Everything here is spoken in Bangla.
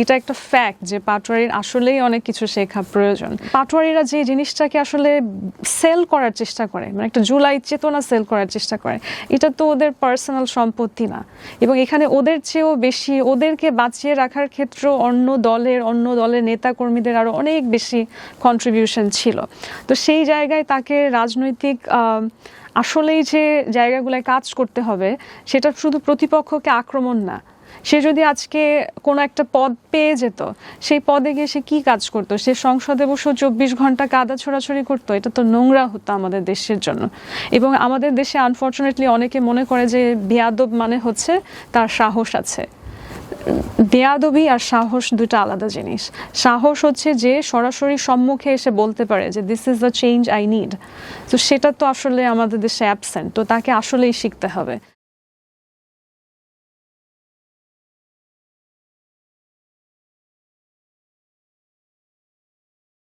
এটা একটা ফ্যাক্ট যে পাটোয়ারির আসলেই অনেক কিছু শেখা প্রয়োজন। পাটোয়ারিরা যে জিনিসটাকে আসলে সেল করার চেষ্টা করে, মানে একটা জুলাই চেতনা সেল করার চেষ্টা করে, এটা তো ওদের পার্সোনাল সম্পত্তি না। এবং এখানে ওদের চেয়েও বেশি, ওদেরকে বাঁচিয়ে রাখার ক্ষেত্রে অন্য দলের নেতা কর্মীদের আরো অনেক বেশি কন্ট্রিবিউশন ছিল। তো সেই জায়গায় তাকে রাজনৈতিক আসলেই যে জায়গাগুলোয় কাজ করতে হবে, সেটা শুধু প্রতিপক্ষকে আক্রমণ না। সে যদি আজকে কোনো একটা পদ পেয়ে যেত, সেই পদে গিয়ে সে কি কাজ করতো? সে সংসদে বসে 24 ঘন্টা কাদা ছোড়াছড়ি করতো? এটা তো নোংরা হতো আমাদের দেশের জন্য। এবং আমাদের দেশে আনফর্চুনেটলি অনেকে মনে করে যে বেয়াদব মানে হচ্ছে তার সাহস আছে। বেয়াদবি আর সাহস দুটো আলাদা জিনিস। সাহস হচ্ছে যে সরাসরি সম্মুখে এসে বলতে পারে যে this is the change I need. তো সেটা তো আসলে আমাদের দেশে অ্যাবসেন্ট। তো তাকে আসলেই শিখতে হবে।